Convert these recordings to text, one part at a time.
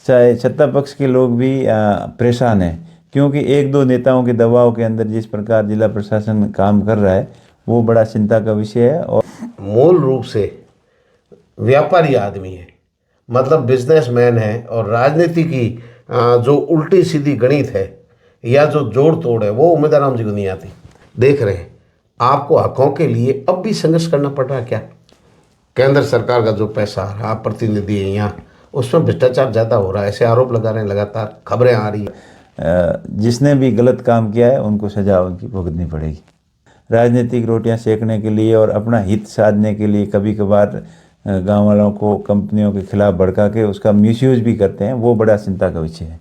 चाहे सत्ता पक्ष के लोग भी परेशान हैं, क्योंकि एक दो नेताओं के दबाव के अंदर जिस प्रकार जिला प्रशासन काम कर रहा है वो बड़ा चिंता का विषय है। और मूल रूप से व्यापारी आदमी है, मतलब बिजनेसमैन है, और राजनीति की जो उल्टी सीधी गणित है या जो जोड़ तोड़ है वो उम्मीदवार राम जी को नहीं आती। देख रहे हैं आपको हकों के लिए अब भी संघर्ष करना पड़ रहा है क्या? केंद्र सरकार का जो पैसा आ रहा, प्रतिनिधि है यहाँ, उसमें भ्रष्टाचार ज़्यादा हो रहा है, ऐसे आरोप लगा रहे हैं, लगातार खबरें आ रही है। जिसने भी गलत काम किया है उनको सजा उनकी भुगतनी पड़ेगी। राजनीतिक रोटियां सेकने के लिए और अपना हित साधने के लिए कभी कभार गांव वालों को कंपनियों के खिलाफ भड़का के उसका मिसयूज भी करते हैं, वो बड़ा चिंता का विषय है।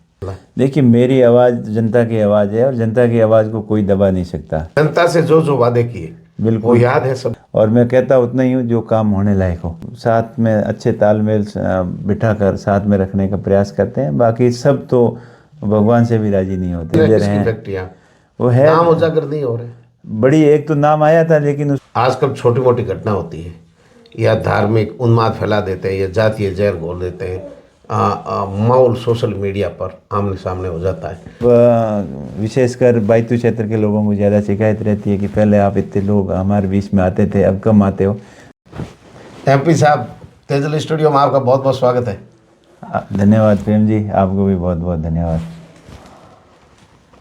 देखिए, मेरी आवाज़ जनता की आवाज़ है और जनता की आवाज़ को कोई दबा नहीं सकता। जनता से जो जो वादे किए बिल्कुल वो याद है सब, और मैं कहता उतना ही हूँ जो काम होने लायक हो। साथ में अच्छे तालमेल बिठाकर साथ में रखने का प्रयास करते हैं। बाकी सब तो भगवान से भी राजी नहीं होते। वो है नाम उजागर नहीं हो रहे। बड़ी एक तो नाम आया था, लेकिन आजकल छोटी मोटी घटना होती है या धार्मिक उन्माद फैला देते हैं या जातीय जहर घोल देते हैं, माहौल सोशल मीडिया पर आमने सामने हो जाता है। विशेषकर बैतूल क्षेत्र के लोगों को ज़्यादा शिकायत रहती है कि पहले आप इतने लोग हमारे बीच में आते थे, अब कम आते हो। MP साहब, तेजल स्टूडियो में आपका बहुत बहुत स्वागत है। धन्यवाद प्रेम जी, आपको भी बहुत बहुत धन्यवाद।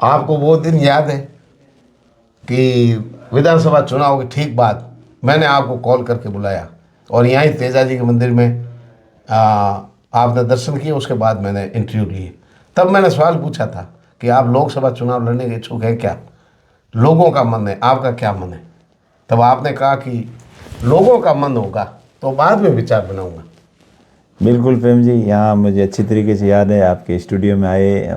आपको वो दिन याद है कि विधानसभा चुनाव की ठीक बाद मैंने आपको कॉल करके बुलाया और यहाँ ही तेजा जी के मंदिर में आपने दर्शन किए, उसके बाद मैंने इंटरव्यू लिए। तब मैंने सवाल पूछा था कि आप लोकसभा चुनाव लड़ने के इच्छुक हैं क्या, लोगों का मन है, आपका क्या मन है? तब आपने कहा कि लोगों का मन होगा तो बाद में विचार बनाऊंगा। बिल्कुल प्रेम जी, यहाँ मुझे अच्छी तरीके से याद है, आपके स्टूडियो में आए,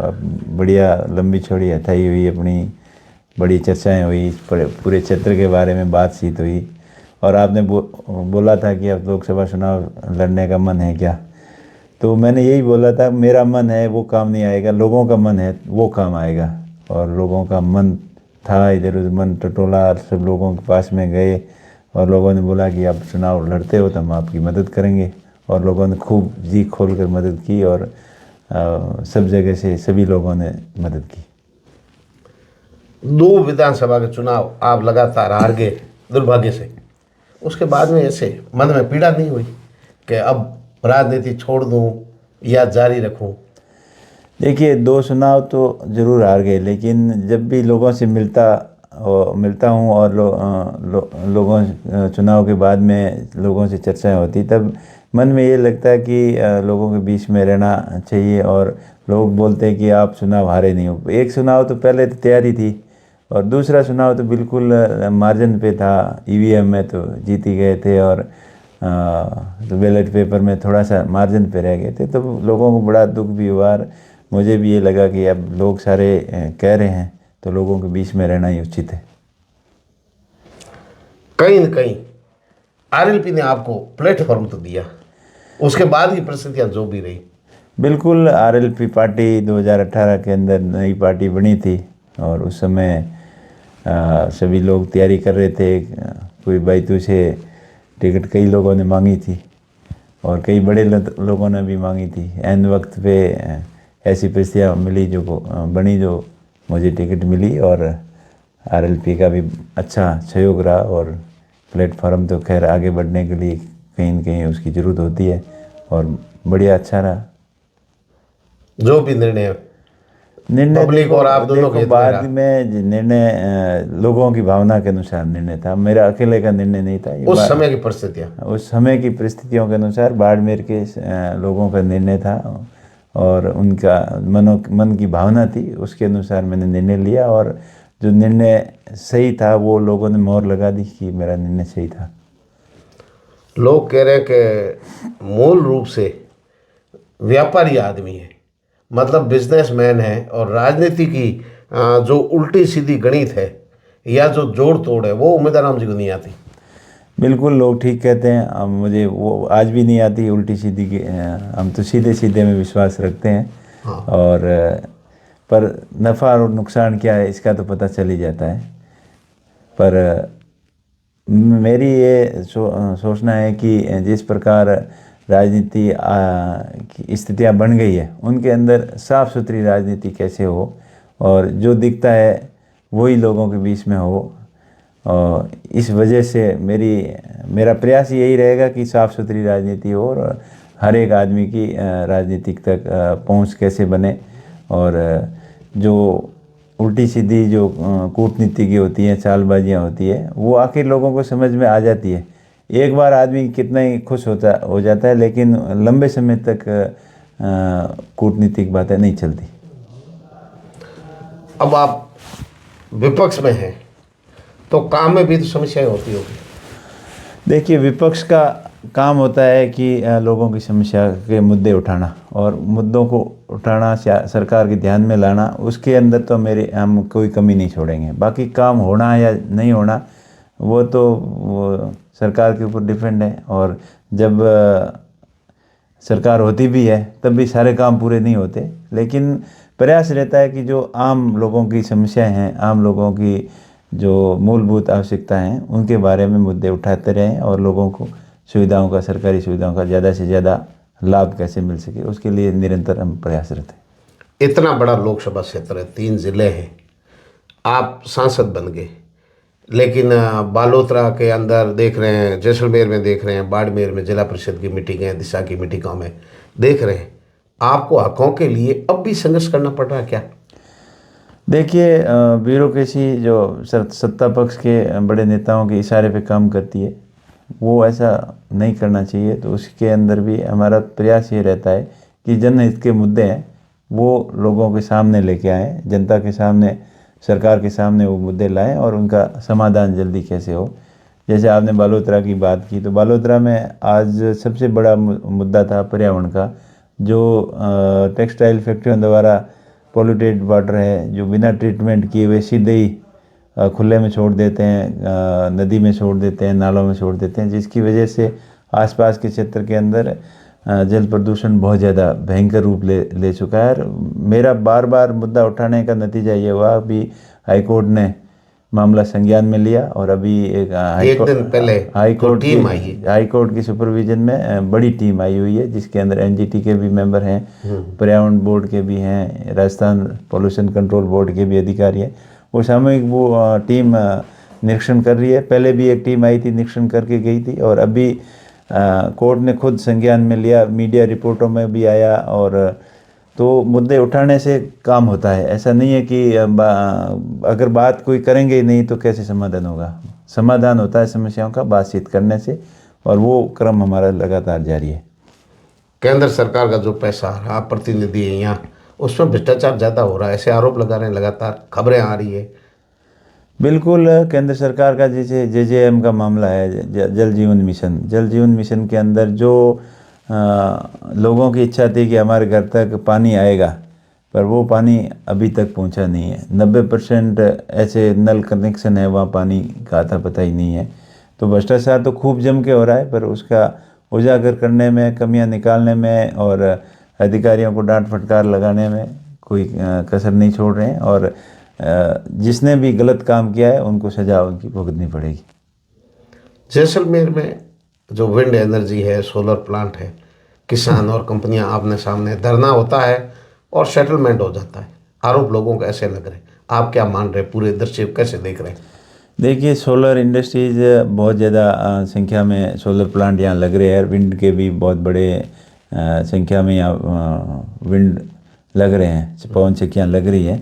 बढ़िया लंबी चौड़ी हथाई हुई, अपनी बड़ी चर्चाएं हुई, पूरे क्षेत्र के बारे में बातचीत हुई। और आपने बोला था कि अब लोकसभा चुनाव लड़ने का मन है क्या, तो मैंने यही बोला था मेरा मन है वो काम नहीं आएगा, लोगों का मन है वो काम आएगा। और लोगों का मन था, इधर उधर मन टटोला, सब लोगों के पास में गए और लोगों ने बोला कि आप चुनाव लड़ते हो तो हम आपकी मदद करेंगे। और लोगों ने खूब जी खोल कर मदद की और सब जगह से सभी लोगों ने मदद की। 2 विधानसभा के चुनाव आप लगातार हार गए दुर्भाग्य से, उसके बाद में ऐसे मन में पीड़ा नहीं हुई कि अब राजनीति छोड़ दूं या जारी रखूं? देखिए, 2 चुनाव तो ज़रूर हार गए, लेकिन जब भी लोगों से मिलता हूँ और लोगों चुनाव के बाद में लोगों से चर्चाएं होती, तब मन में ये लगता है कि लोगों के बीच में रहना चाहिए। और लोग बोलते हैं कि आप चुनाव हारे नहीं हो। एक चुनाव तो पहले तो तैयारी थी और दूसरा चुनाव तो बिल्कुल मार्जिन पे था, EVM में तो जीत ही गए थे और तो बैलेट पेपर में थोड़ा सा मार्जिन पे रह गए थे, तो लोगों को बड़ा दुख भी हुआ। मुझे भी ये लगा कि अब लोग सारे कह रहे हैं तो लोगों के बीच में रहना ही उचित है। कहीं न कहीं RLP ने आपको प्लेटफॉर्म तो दिया, उसके बाद की परिस्थितियाँ जो भी रही। बिल्कुल, RLP पार्टी 2018 के अंदर नई पार्टी बनी थी और उस समय सभी लोग तैयारी कर रहे थे। कोई बैतूल से टिकट कई लोगों ने मांगी थी और कई बड़े लोगों ने भी मांगी थी। एन वक्त पे ऐसी परिस्थितियाँ मिली जो बनी, जो मुझे टिकट मिली और RLP का भी अच्छा सहयोग रहा। और प्लेटफॉर्म तो खैर आगे बढ़ने के लिए कहीं न कहीं उसकी ज़रूरत होती है और बढ़िया अच्छा रहा। जो भी निर्णय पब्लिक और आप दोनों के बाद में निर्णय लोगों की भावना के अनुसार निर्णय था, मेरा अकेले का निर्णय नहीं था। उस समय की परिस्थितियाँ, उस समय की परिस्थितियों के अनुसार बाड़मेर के लोगों का निर्णय था और उनका मन की भावना थी, उसके अनुसार मैंने निर्णय लिया। और जो निर्णय सही था वो लोगों ने मोहर लगा दी कि मेरा निर्णय सही था। लोग कह रहे हैं कि मूल रूप से व्यापारी आदमी है, मतलब बिजनेसमैन है, और राजनीति की जो उल्टी सीधी गणित है या जो जोड़ तोड़ है वो उम्मीदवार राम जी को नहीं आती। बिल्कुल, लोग ठीक कहते हैं। मुझे वो आज भी नहीं आती उल्टी सीधी की। हम तो सीधे सीधे में विश्वास रखते हैं। हाँ। और पर नफ़ा और नुकसान क्या है इसका तो पता चल ही जाता है। पर मेरी ये सोचना है कि जिस प्रकार राजनीति की स्थितियाँ बन गई है, उनके अंदर साफ़ सुथरी राजनीति कैसे हो और जो दिखता है वही लोगों के बीच में हो। और इस वजह से मेरा प्रयास यही रहेगा कि साफ़ सुथरी राजनीति हो और हर एक आदमी की राजनीतिक तक पहुंच कैसे बने। और जो उल्टी सीधी जो कूटनीति की होती हैं, चालबाजियाँ होती है, वो आखिर लोगों को समझ में आ जाती है। एक बार आदमी कितना ही खुश हो जाता है, लेकिन लंबे समय तक कूटनीतिक बातें नहीं चलती। अब आप विपक्ष में हैं तो काम में भी तो समस्याएं होती होगी। देखिए, विपक्ष का काम होता है कि लोगों की समस्या के मुद्दे उठाना और मुद्दों को उठाना, सरकार के ध्यान में लाना। उसके अंदर तो हम कोई कमी नहीं छोड़ेंगे। बाकी काम होना या नहीं होना वो तो सरकार के ऊपर डिपेंड है। और जब सरकार होती भी है तब भी सारे काम पूरे नहीं होते, लेकिन प्रयास रहता है कि जो आम लोगों की समस्याएं हैं, आम लोगों की जो मूलभूत आवश्यकताएं हैं, उनके बारे में मुद्दे उठाते रहें और लोगों को सुविधाओं का, सरकारी सुविधाओं का ज़्यादा से ज़्यादा लाभ कैसे मिल सके, उसके लिए निरंतर हम प्रयासरत हैं। इतना बड़ा लोकसभा क्षेत्र है, 3 जिले हैं, आप सांसद बन गए, लेकिन बालोतरा के अंदर देख रहे हैं, जैसलमेर में देख रहे हैं, बाड़मेर में जिला परिषद की मीटिंगें, दिशा की मीटिंगों में देख रहे हैं, आपको हकों के लिए अब भी संघर्ष करना पड़ रहा है क्या? देखिए, ब्यूरोक्रेसी जो सत्ता पक्ष के बड़े नेताओं के इशारे पे काम करती है, वो ऐसा नहीं करना चाहिए। तो उसके अंदर भी हमारा प्रयास ये रहता है कि जनहित के मुद्दे हैं वो लोगों के सामने लेके आएँ, जनता के सामने, सरकार के सामने वो मुद्दे लाएं और उनका समाधान जल्दी कैसे हो। जैसे आपने बालोतरा की बात की, तो बालोतरा में आज सबसे बड़ा मुद्दा था पर्यावरण का। जो टेक्सटाइल फैक्ट्रियों द्वारा पॉल्यूटेड वाटर है, जो बिना ट्रीटमेंट किए हुए सीधे ही खुले में छोड़ देते हैं, नदी में छोड़ देते हैं, नालों में छोड़ देते हैं, जिसकी वजह से आसपास के क्षेत्र के अंदर जल प्रदूषण बहुत ज़्यादा भयंकर रूप ले चुका है। और मेरा बार बार मुद्दा उठाने का नतीजा ये हुआ, अभी हाईकोर्ट ने मामला संज्ञान में लिया और अभी एक दिन पहले टीम आई है, हाईकोर्ट की सुपरविजन में बड़ी टीम आई हुई है, जिसके अंदर एनजीटी के भी मेंबर हैं, पर्यावरण बोर्ड के भी हैं, राजस्थान पॉल्यूशन कंट्रोल बोर्ड के भी अधिकारी हैं। वो सामूहिक टीम निरीक्षण कर रही है। पहले भी एक टीम आई थी, निरीक्षण करके गई थी, और अभी कोर्ट ने खुद संज्ञान में लिया, मीडिया रिपोर्टों में भी आया। और तो मुद्दे उठाने से काम होता है, ऐसा नहीं है कि अगर बात कोई करेंगे ही नहीं तो कैसे समाधान होगा। समाधान होता है समस्याओं का बातचीत करने से, और वो क्रम हमारा लगातार जारी है। केंद्र सरकार का जो पैसा आप प्रतिनिधि है यहाँ, उसमें भ्रष्टाचार ज़्यादा हो रहा है, ऐसे आरोप लगा रहे हैं, लगातार खबरें आ रही है। बिल्कुल, केंद्र सरकार का जैसे JJM का मामला है, जल जीवन मिशन के अंदर जो लोगों की इच्छा थी कि हमारे घर तक पानी आएगा, पर वो पानी अभी तक पहुंचा नहीं है। 90% ऐसे नल कनेक्शन है, वहाँ पानी का आता पता ही नहीं है। तो भ्रष्टाचार तो खूब जम के हो रहा है, पर उसका उजागर करने में, कमियां निकालने में और अधिकारियों को डांट फटकार लगाने में कोई कसर नहीं छोड़ रहे हैं। और जिसने भी गलत काम किया है उनको सजा उनकी भुगतनी पड़ेगी। जैसलमेर में जो विंड एनर्जी है, सोलर प्लांट है, किसान और कंपनियां आमने सामने, धरना होता है और सेटलमेंट हो जाता है। आरोप लोगों को ऐसे लग रहे, आप क्या मान रहे, पूरे दृश्य कैसे देख रहे हैं? देखिए, सोलर इंडस्ट्रीज बहुत ज़्यादा संख्या में सोलर प्लांट यहाँ लग रहे हैं। विंड के भी बहुत बड़े संख्या में यहाँ विंड लग रहे हैं, पवन चक्कियाँ लग रही है।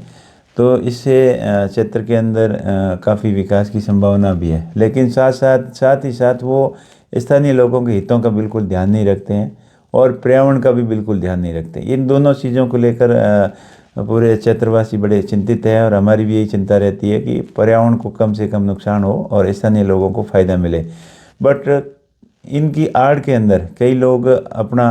तो इससे क्षेत्र के अंदर काफ़ी विकास की संभावना भी है, लेकिन साथ ही साथ वो स्थानीय लोगों के हितों का बिल्कुल ध्यान नहीं रखते हैं और पर्यावरण का भी बिल्कुल ध्यान नहीं रखते। इन दोनों चीज़ों को लेकर पूरे क्षेत्रवासी बड़े चिंतित हैं, और हमारी भी यही चिंता रहती है कि पर्यावरण को कम से कम नुकसान हो और स्थानीय लोगों को फ़ायदा मिले। बट इनकी आड़ के अंदर कई लोग अपना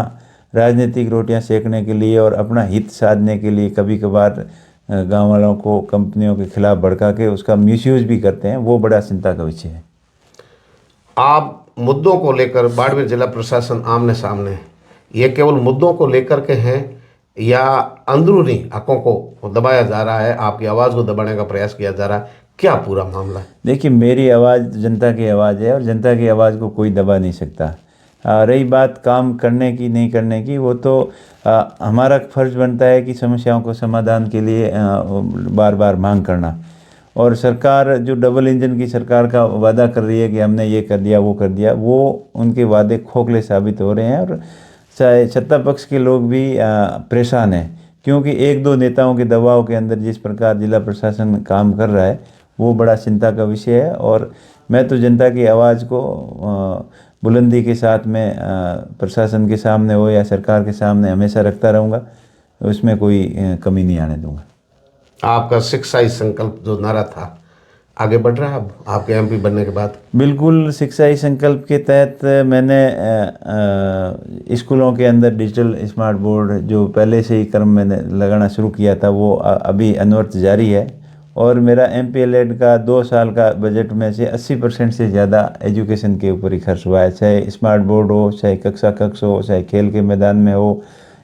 राजनीतिक रोटियां सेकने के लिए और अपना हित साधने के लिए कभी कभार गांव वालों को कंपनियों के खिलाफ भड़का के उसका मिसयूज भी करते हैं। वो बड़ा चिंता का विषय है। आप मुद्दों को लेकर बाड़मेर जिला प्रशासन आमने सामने है, ये केवल मुद्दों को लेकर के हैं या अंदरूनी हकों को दबाया जा रहा है, आपकी आवाज़ को दबाने का प्रयास किया जा रहा है, क्या पूरा मामला है? देखिए, मेरी आवाज़ जनता की आवाज़ है और जनता की आवाज़ को कोई दबा नहीं सकता। रही बात काम करने की नहीं करने की, वो तो हमारा फर्ज बनता है कि समस्याओं को समाधान के लिए बार बार मांग करना। और सरकार जो डबल इंजन की सरकार का वादा कर रही है कि हमने ये कर दिया वो कर दिया, वो उनके वादे खोखले साबित हो रहे हैं। और चाहे सत्ता पक्ष के लोग भी परेशान हैं, क्योंकि एक दो नेताओं के दबाव के अंदर जिस प्रकार जिला प्रशासन काम कर रहा है वो बड़ा चिंता का विषय है। और मैं तो जनता की आवाज़ को बुलंदी के साथ में प्रशासन के सामने हो या सरकार के सामने हमेशा रखता रहूँगा, उसमें कोई कमी नहीं आने दूंगा। आपका शिक्षा ही संकल्प जो नारा था आगे बढ़ रहा है अब आपके एमपी बनने के बाद? बिल्कुल, शिक्षा ही संकल्प के तहत मैंने स्कूलों के अंदर डिजिटल स्मार्ट बोर्ड जो पहले से ही कर्म मैंने लगाना शुरू किया था वो अभी अनवरत जारी है। और मेरा MPLED का 2 साल का बजट में से 80% से ज़्यादा एजुकेशन के ऊपर ही खर्च हुआ है। चाहे स्मार्ट बोर्ड हो, चाहे कक्षा कक्ष हो, चाहे खेल के मैदान में हो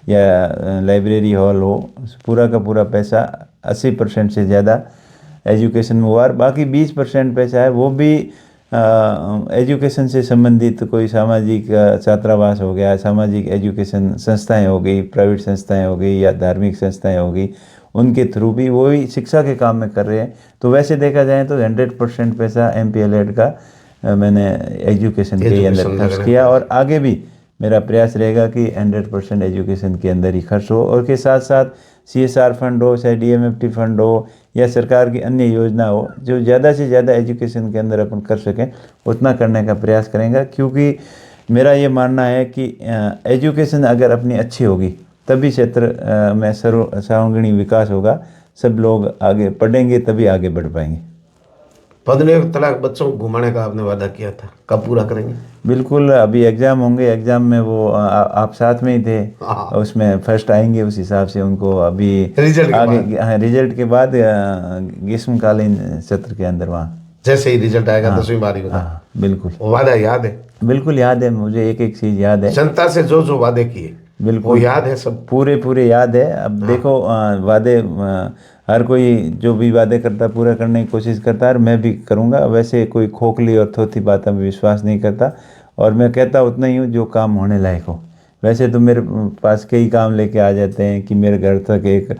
या लाइब्रेरी हॉल हो, पूरा का पूरा पैसा 80% से ज़्यादा एजुकेशन में हुआ। और बाकी 20% पैसा है वो भी एजुकेशन से संबंधित कोई सामाजिक छात्रावास हो गया, सामाजिक एजुकेशन संस्थाएं हो गई, प्राइवेट संस्थाएं हो गई या धार्मिक संस्थाएं हो गई, उनके थ्रू भी वो ही शिक्षा के काम में कर रहे हैं। तो वैसे देखा जाए तो 100% पैसा MPLED का मैंने एजुकेशन के अंदर खर्च किया। और आगे भी मेरा प्रयास रहेगा कि 100% एजुकेशन के अंदर ही खर्च हो। और के साथ साथ CSR फंड हो, चाहे DMFT फंड हो या सरकार की अन्य योजना हो, जो ज़्यादा से ज़्यादा एजुकेशन के अंदर अपन कर सकें उतना करने का प्रयास करेंगे। क्योंकि मेरा ये मानना है कि एजुकेशन अगर अपनी अच्छी होगी तभी क्षेत्र में सर्वांगीण विकास होगा, सब लोग आगे पढ़ेंगे तभी आगे बढ़ पाएंगे। 15 तलाक बच्चों को घुमाने का आपने वादा किया था, कब पूरा करेंगे? बिल्कुल, अभी एग्ज़ाम होंगे, एग्ज़ाम में वो आप साथ में ही थे, हाँ। उसमें फर्स्ट आएंगे, उस हिसाब से उनको अभी रिजल्ट आगे रिजल्ट के बाद ग्रीष्मकालीन सत्र के अंदर वहाँ जैसे ही रिजल्ट आएगा 10वीं बारी होगा। हाँ बिल्कुल, वो वादा याद है? बिल्कुल याद है, मुझे एक एक चीज़ याद है। जनता से जो जो वादे किए वो बिल्कुल याद है सब? पूरे याद है। अब देखो वादे हर कोई जो भी वादे करता है पूरा करने की कोशिश करता है, और मैं भी करूँगा। वैसे कोई खोखली और थोथी बातों में विश्वास नहीं करता, और मैं कहता उतना ही हूँ जो काम होने लायक हो। वैसे तो मेरे पास कई काम लेके आ जाते हैं कि मेरे घर तक एक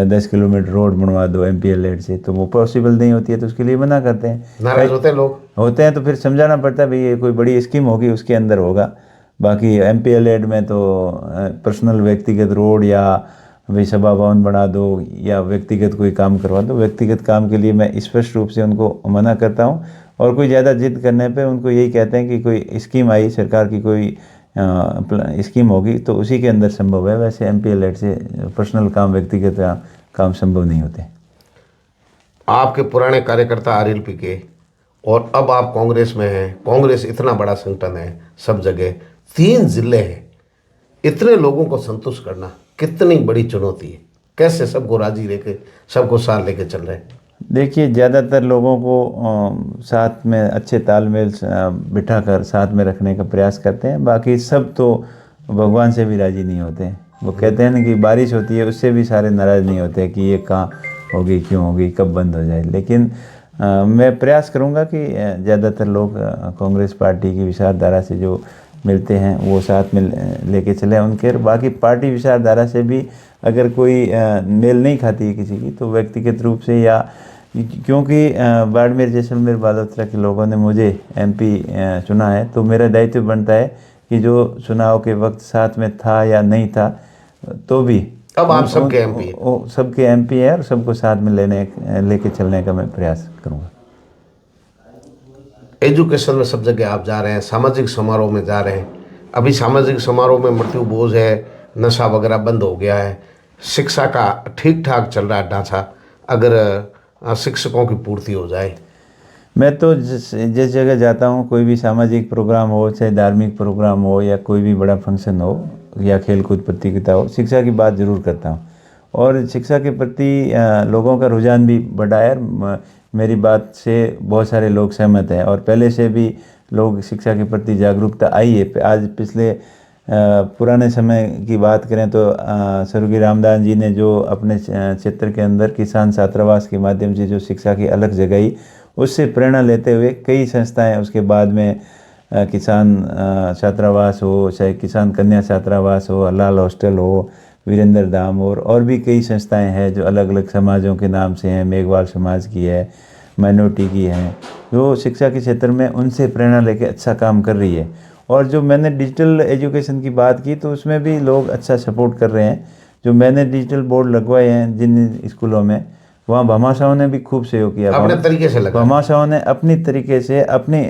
10 किलोमीटर रोड बनवा दो MPLED से, तो वो पॉसिबल नहीं होती है, तो उसके लिए मना करते हैं। नाराज होते हैं लोग? होते हैं, तो फिर समझाना पड़ता है भाई ये कोई बड़ी स्कीम होगी उसके अंदर होगा। बाकी MPLED में तो पर्सनल व्यक्तिगत रोड या भाई सभा भवन बना दो या व्यक्तिगत कोई काम करवा दो, व्यक्तिगत काम के लिए मैं स्पष्ट रूप से उनको मना करता हूं। और कोई ज़्यादा जिद करने पे उनको यही कहते हैं कि कोई स्कीम आई सरकार की, कोई स्कीम होगी तो उसी के अंदर संभव है। वैसे MPLED से पर्सनल काम, व्यक्तिगत काम संभव नहीं होते। आपके पुराने कार्यकर्ता RLP के और अब आप कांग्रेस में हैं, कांग्रेस इतना बड़ा संगठन है, सब जगह 3 जिले हैं, इतने लोगों को संतुष्ट करना कितनी बड़ी चुनौती है? कैसे सबको राजी लेके, सबको साथ लेके चल रहे हैं? देखिए, ज़्यादातर लोगों को साथ में अच्छे तालमेल बिठाकर साथ में रखने का प्रयास करते हैं। बाकी सब तो भगवान से भी राजी नहीं होते। वो कहते हैं ना कि बारिश होती है उससे भी सारे नाराज़ नहीं होते कि ये कहाँ होगी, क्यों होगी, कब बंद हो जाए। लेकिन मैं प्रयास करूँगा कि ज़्यादातर लोग कांग्रेस पार्टी की विचारधारा से जो मिलते हैं वो साथ में लेके चले उनके। बाकी पार्टी विचारधारा से भी अगर कोई मेल नहीं खाती है किसी की, तो व्यक्तिगत रूप से या क्योंकि बाड़मेर, जैसलमेर, बालोतरा के लोगों ने मुझे MP चुना है, तो मेरा दायित्व बनता है कि जो चुनाव के वक्त साथ में था या नहीं था तो भी अब आप सबके MP हैं। सबके MP है और सबको साथ में लेके चलने का मैं प्रयास करूँगा। एजुकेशन में सब जगह आप जा रहे हैं, सामाजिक समारोह में जा रहे हैं। अभी सामाजिक समारोह में मृत्यु बोझ है, नशा वगैरह बंद हो गया है, शिक्षा का ठीक ठाक चल रहा है ढांचा, अगर शिक्षकों की पूर्ति हो जाए। मैं तो जिस जगह जाता हूँ, कोई भी सामाजिक प्रोग्राम हो, चाहे धार्मिक प्रोग्राम हो या कोई भी बड़ा फंक्शन हो या खेलकूद प्रतियोगिता हो, शिक्षा की बात ज़रूर करता हूँ। और शिक्षा के प्रति लोगों का रुझान भी बढ़ा है। मेरी बात से बहुत सारे लोग सहमत हैं और पहले से भी लोग शिक्षा के प्रति जागरूकता आई है। आज पिछले पुराने समय की बात करें तो स्वर्गीय रामदास जी ने जो अपने क्षेत्र के अंदर किसान छात्रावास के माध्यम से जो शिक्षा की अलग जगाई, उससे प्रेरणा लेते हुए कई संस्थाएं उसके बाद में किसान छात्रावास हो, चाहे किसान कन्या छात्रावास हो, हलाल हॉस्टल हो, वीरेंद्र धाम और भी कई संस्थाएं हैं जो अलग अलग समाजों के नाम से हैं। मेघवाल समाज की है, माइनॉरिटी की है, जो शिक्षा के क्षेत्र में उनसे प्रेरणा लेके अच्छा काम कर रही है। और जो मैंने डिजिटल एजुकेशन की बात की तो उसमें भी लोग अच्छा सपोर्ट कर रहे हैं। जो मैंने डिजिटल बोर्ड लगवाए हैं जिन स्कूलों में, वहाँ भामाशाहों ने भी खूब सहयोग किया। अपने तरीके से लगा। भामाशाहों ने अपनी तरीके से अपनी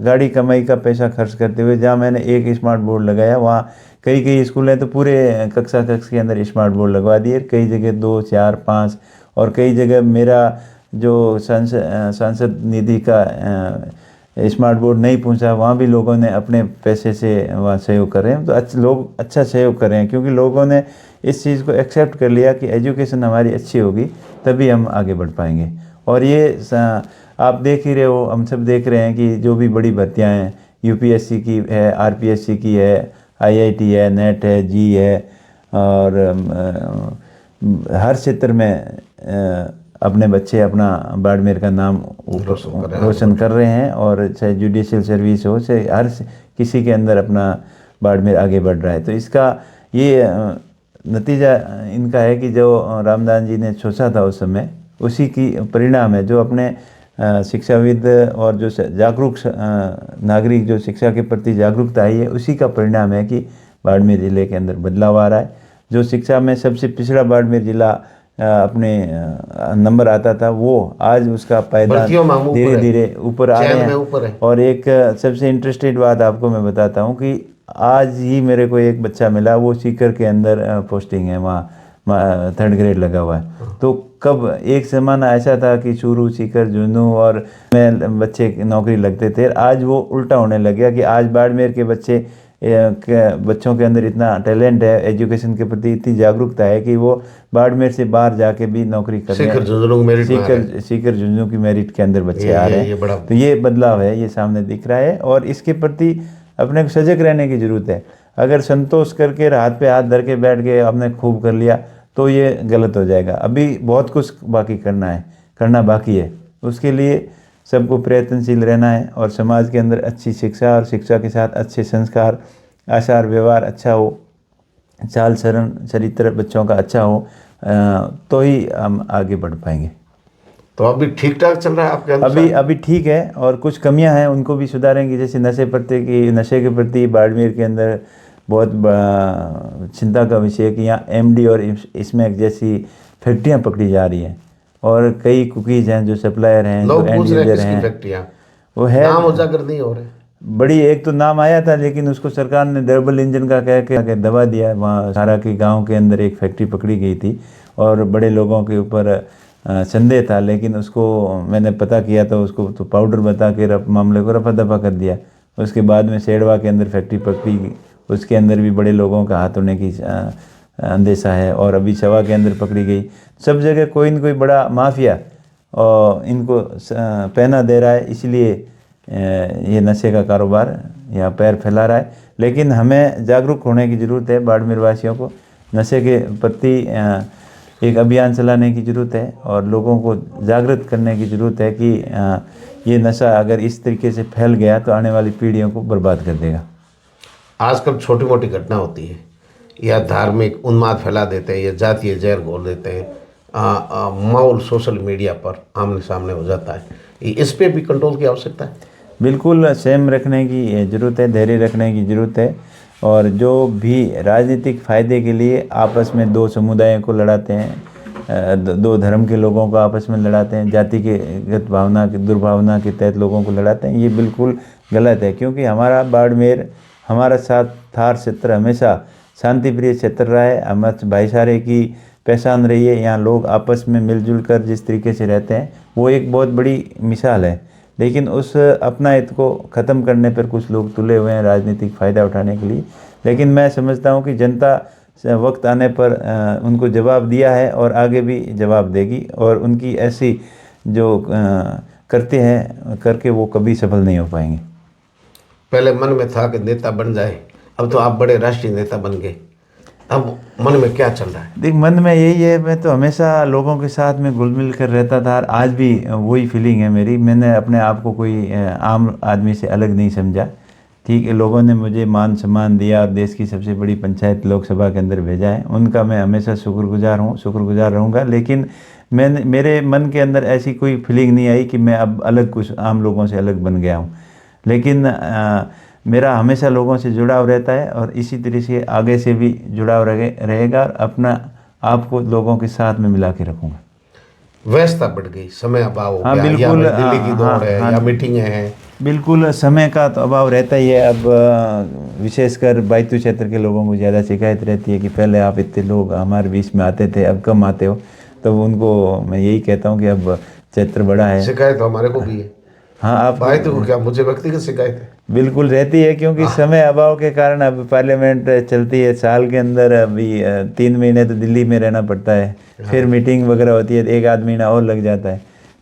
गाड़ी कमाई का पैसा खर्च करते हुए, जहाँ मैंने एक स्मार्ट बोर्ड लगाया वहाँ कई कई स्कूल हैं तो पूरे कक्षा के अंदर स्मार्ट बोर्ड लगवा दिए। कई जगह 2, 4, 5 और कई जगह मेरा जो सांसद निधि का स्मार्ट बोर्ड नहीं पहुंचा, वहाँ भी लोगों ने अपने पैसे से वहाँ सहयोग कर रहे हैं। तो लोग अच्छा सहयोग कर रहे हैं क्योंकि लोगों ने इस चीज़ को एक्सेप्ट कर लिया कि एजुकेशन हमारी अच्छी होगी तभी हम आगे बढ़ पाएंगे। और ये आप देख ही रहे हो, हम सब देख रहे हैं कि जो भी बड़ी भर्तियाँ हैं, यूपीएससी की है, आरपीएससी की है, आईआईटी है, नेट है, जी है, और हर क्षेत्र में अपने बच्चे अपना बाड़मेर का नाम रोशन कर रहे हैं। और चाहे जुडिशियल सर्विस हो, चाहे हर किसी के अंदर अपना बाड़मेर आगे बढ़ रहा है। तो इसका ये नतीजा इनका है कि जो रामदास जी ने सोचा था उस समय, उसी की परिणाम है। जो अपने शिक्षाविद और जो जागरूक नागरिक जो शिक्षा के प्रति जागरूकता आई है, उसी का परिणाम है कि बाड़मेर ज़िले के अंदर बदलाव आ रहा है। जो शिक्षा में सबसे पिछड़ा बाड़मेर ज़िला अपने नंबर आता था, वो आज उसका पायदान धीरे धीरे ऊपर आ रहे हैं। और एक सबसे इंटरेस्टेड बात आपको मैं बताता हूँ कि आज ही मेरे को एक बच्चा मिला, वो सीकर के अंदर पोस्टिंग है, वहाँ 3rd ग्रेड लगा हुआ है। तो कब एक ज़माना ऐसा था कि चूरू, सीकर, झुंझुनू और में बच्चे नौकरी लगते थे, आज वो उल्टा होने लग गया कि आज बाड़मेर के बच्चों के अंदर इतना टैलेंट है, एजुकेशन के प्रति इतनी जागरूकता है कि वो बाड़मेर से बाहर जाके भी नौकरी कर रहे हैं। सीकर झुंझुनू की मेरिट के अंदर बच्चे आ रहे हैं। तो ये बदलाव है, ये सामने दिख रहा है और इसके प्रति अपने को सजग रहने की ज़रूरत है। अगर संतोष करके हाथ पे हाथ धर के बैठ गए, आपने खूब कर लिया, तो ये गलत हो जाएगा। अभी बहुत कुछ बाकी करना बाकी है। उसके लिए सबको प्रयत्नशील रहना है और समाज के अंदर अच्छी शिक्षा और शिक्षा के साथ अच्छे संस्कार, आचार व्यवहार अच्छा हो, चाल चरण चरित्र बच्चों का अच्छा हो, तो ही हम आगे बढ़ पाएंगे। तो अभी ठीक ठाक चल रहा है आपके अनुसार? अभी ठीक है और कुछ कमियां हैं, उनको भी सुधारेंगे। जैसे नशे के प्रति बाड़मेर के अंदर बहुत चिंता का विषय है कि यहाँ एमडी और स्मैक जैसी फैक्ट्रियाँ पकड़ी जा रही हैं और कई कुकीज़ हैं जो सप्लायर हैं, जो एंड यूजर हैं, वो है नाम उजागर नहीं हो रहे। बड़ी एक तो नाम आया था लेकिन उसको सरकार ने डबल इंजन का कह के दबा दिया। वहाँ सारा के गांव के अंदर एक फैक्ट्री पकड़ी गई थी और बड़े लोगों के ऊपर संदेह था, लेकिन उसको मैंने पता किया तो उसको तो पाउडर बता के मामले को रफा दफा कर दिया। उसके बाद में सेड़वा के अंदर फैक्ट्री पकड़ी, उसके अंदर भी बड़े लोगों का हाथ होने की अंदेशा है। और अभी सवा के अंदर पकड़ी गई। सब जगह कोई न कोई बड़ा माफिया और इनको पहना दे रहा है, इसलिए ये नशे का कारोबार यहाँ पैर फैला रहा है। लेकिन हमें जागरूक होने की ज़रूरत है। बाड़मेर वासियों को नशे के प्रति एक अभियान चलाने की ज़रूरत है और लोगों को जागृत करने की ज़रूरत है कि ये नशा अगर इस तरीके से फैल गया तो आने वाली पीढ़ियों को बर्बाद कर देगा। आजकल छोटी मोटी घटना होती है या धार्मिक उन्माद फैला देते हैं या जातीय जहर घोल देते हैं, माहौल सोशल मीडिया पर आमने सामने हो जाता है। इस पे भी कंट्रोल की आवश्यकता है। बिल्कुल संयम रखने की ज़रूरत है, धैर्य रखने की ज़रूरत है। और जो भी राजनीतिक फ़ायदे के लिए आपस में दो समुदायों को लड़ाते हैं, दो धर्म के लोगों को आपस में लड़ाते हैं, जाति के गत भावना की दुर्भावना के तहत लोगों को लड़ाते हैं, ये बिल्कुल गलत है। क्योंकि हमारा बाड़मेर, हमारा साथ थार क्षेत्र हमेशा शांतिप्रिय क्षेत्र रहा है। हम भाईचारे की पहचान रही है। यहाँ लोग आपस में मिलजुल कर जिस तरीके से रहते हैं वो एक बहुत बड़ी मिसाल है। लेकिन उस अपना हित को ख़त्म करने पर कुछ लोग तुले हुए हैं राजनीतिक फ़ायदा उठाने के लिए। लेकिन मैं समझता हूँ कि जनता वक्त आने पर उनको जवाब दिया है और आगे भी जवाब देगी। और उनकी ऐसी जो करते हैं करके वो कभी सफल नहीं हो पाएंगे। पहले मन में था कि नेता बन जाए, अब तो आप बड़े राष्ट्रीय नेता बन गए, अब मन में क्या चल रहा है? देख, मन में यही है, मैं तो हमेशा लोगों के साथ में घुल मिल कर रहता था। आज भी वही फीलिंग है मेरी। मैंने अपने आप को कोई आम आदमी से अलग नहीं समझा। ठीक है, लोगों ने मुझे मान सम्मान दिया और देश की सबसे बड़ी पंचायत लोकसभा के अंदर भेजा है, उनका मैं हमेशा शुक्रगुजार रहूँगा। लेकिन मैंने मेरे मन के अंदर ऐसी कोई फीलिंग नहीं आई कि मैं अब अलग कुछ आम लोगों से अलग बन गया हूँ। लेकिन मेरा हमेशा लोगों से जुड़ाव रहता है और इसी तरह से आगे से भी जुड़ाव रहेगा और अपना आप को लोगों के साथ में मिला के रखूँगा। व्यस्तता बढ़ गई, समय अभाव हो हाँ गया, या बिल्कुल, भाई दिल्ली की दौड़ है, हाँ, या मीटिंगें हैं। बिल्कुल समय का तो अभाव रहता ही है। अब विशेषकर बैतूल क्षेत्र के लोगों को ज़्यादा शिकायत रहती है कि पहले आप इतने लोग हमारे बीच में आते थे, अब कम आते हो। तो उनको मैं यही कहता हूँ कि अब क्षेत्र बड़ा है। शिकायत तो हमारे को भी है। हाँ, आप भाई तो क्या, मुझे व्यक्तिगत शिकायत है। बिल्कुल रहती है, क्योंकि समय अभाव के कारण अब पार्लियामेंट चलती है साल के अंदर, अभी 3 महीने तो दिल्ली में रहना पड़ता है, फिर मीटिंग वगैरह होती है, 1 आध महीना और लग जाता है,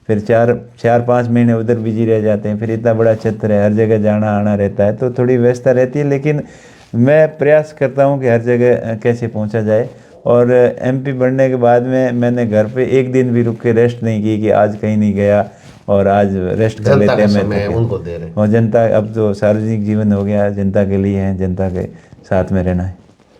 फिर 4-5 महीने उधर बिजी रह जाते हैं। फिर इतना बड़ा क्षेत्र है, हर जगह जाना आना रहता है, तो थोड़ी व्यस्तता रहती है। लेकिन मैं प्रयास करता हूँ कि हर जगह कैसे पहुँचा जाए। और MP बनने के बाद में मैंने घर पे एक दिन भी रुक के रेस्ट नहीं की कि आज कहीं नहीं गया और आज रेस्ट कर लेते हैं, मैं समय उनको दे रहे हैं। और जनता, अब तो सार्वजनिक जीवन हो गया, जनता के लिए है, जनता के साथ में रहना है।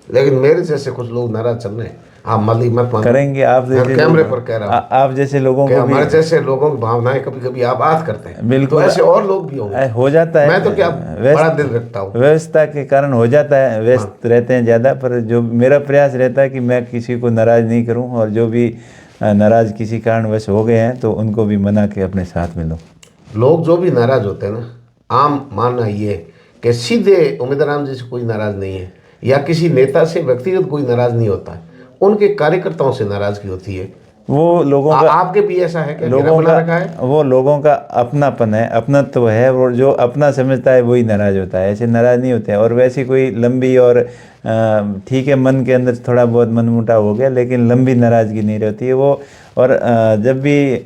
लेकिन मेरे जैसे कुछ लोग नाराज चल रहे हैं, आप मत मानो। करेंगे आप जैसे कैमरे पर कह रहा हूँ, आप जैसे लोगों कि को भी, हमारे जैसे लोगों की भावनाएं कभी कभी आबाद करते हैं। बिल्कुल, तो ऐसे और लोग भी होंगे, हो जाता है। मैं तो क्या बड़ा दिल रखता हूँ, व्यवस्था के कारण हो जाता है, व्यस्त रहते हैं ज़्यादा। पर जो मेरा प्रयास रहता है कि मैं किसी को नाराज़ नहीं करूं, और जो भी नाराज़ किसी कारणवश हो गए हैं तो उनको भी मना के अपने साथ में लूँ। लोग जो भी नाराज होते हैं ना, आम मानना ये है कि सीधे उम्मीदवार जी से कोई नाराज नहीं है, या किसी नेता से व्यक्तिगत कोई नाराज नहीं होता है, उनके कार्यकर्ताओं से नाराजगी होती है। वो लोगों का, आपके भी ऐसा है क्या? लोगों बना रखा है? वो लोगों का अपनापन है, अपनत्व है, और जो अपना समझता है वही नाराज होता है, ऐसे नाराज नहीं होते हैं। और वैसी कोई लंबी और ठीक है, मन के अंदर थोड़ा बहुत मनमुटाव हो गया, लेकिन लंबी नाराजगी नहीं रहती है वो। और जब भी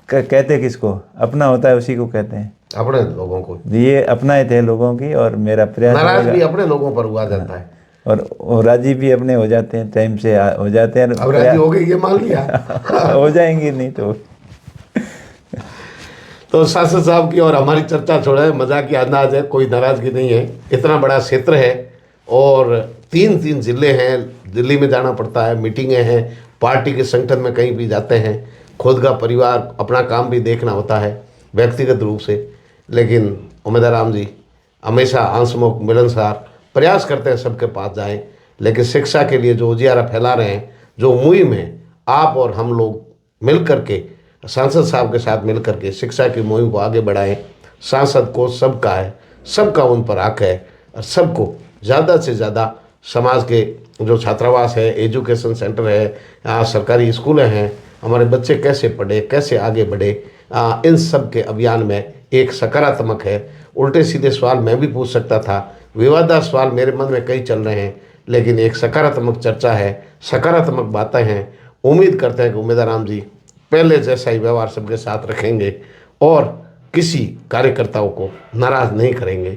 कहते किसको अपना होता है, उसी को कहते हैं अपने लोगों को। ये अपनाए थे लोगों की, और मेरा प्रयास नाराज भी रहेगा। अपने लोगों पर हुआ जाता है, और राजी भी अपने हो जाते हैं, टाइम से हो जाते हैं। अब राजी हो गई ये मान लिया। हो जाएंगे नहीं तो सांसद साहब की और हमारी चर्चा छोड़ा, मजाक की अंदाज है, कोई नाराजगी नहीं है। इतना बड़ा क्षेत्र है और 3 जिले हैं, दिल्ली में जाना पड़ता है, मीटिंगें हैं, पार्टी के संगठन में कहीं भी जाते हैं, खुद का परिवार अपना काम भी देखना होता है व्यक्तिगत रूप से। लेकिन उम्मीदवार राम जी हमेशा हंसमुख मिलनसार प्रयास करते हैं सबके पास जाएं। लेकिन शिक्षा के लिए जो उजियारा फैला रहे हैं, जो मुहिम है, आप और हम लोग मिल करके, सांसद साहब के साथ मिल करके शिक्षा की मुहिम को आगे बढ़ाएं। सांसद को सबका है, सबका उन पर हक है, और सबको ज़्यादा से ज़्यादा समाज के जो छात्रावास है, एजुकेशन सेंटर है, सरकारी स्कूलें हैं, हमारे बच्चे कैसे पढ़े, कैसे आगे बढ़े, इन सब के अभियान में एक सकारात्मक है। उल्टे सीधे सवाल मैं भी पूछ सकता था, विवादास्पद सवाल मेरे मन में कई चल रहे हैं, लेकिन एक सकारात्मक चर्चा है, सकारात्मक बातें हैं। उम्मीद करते हैं कि उम्मीदवार राम जी पहले जैसा ही व्यवहार सबके साथ रखेंगे और किसी कार्यकर्ताओं को नाराज़ नहीं करेंगे।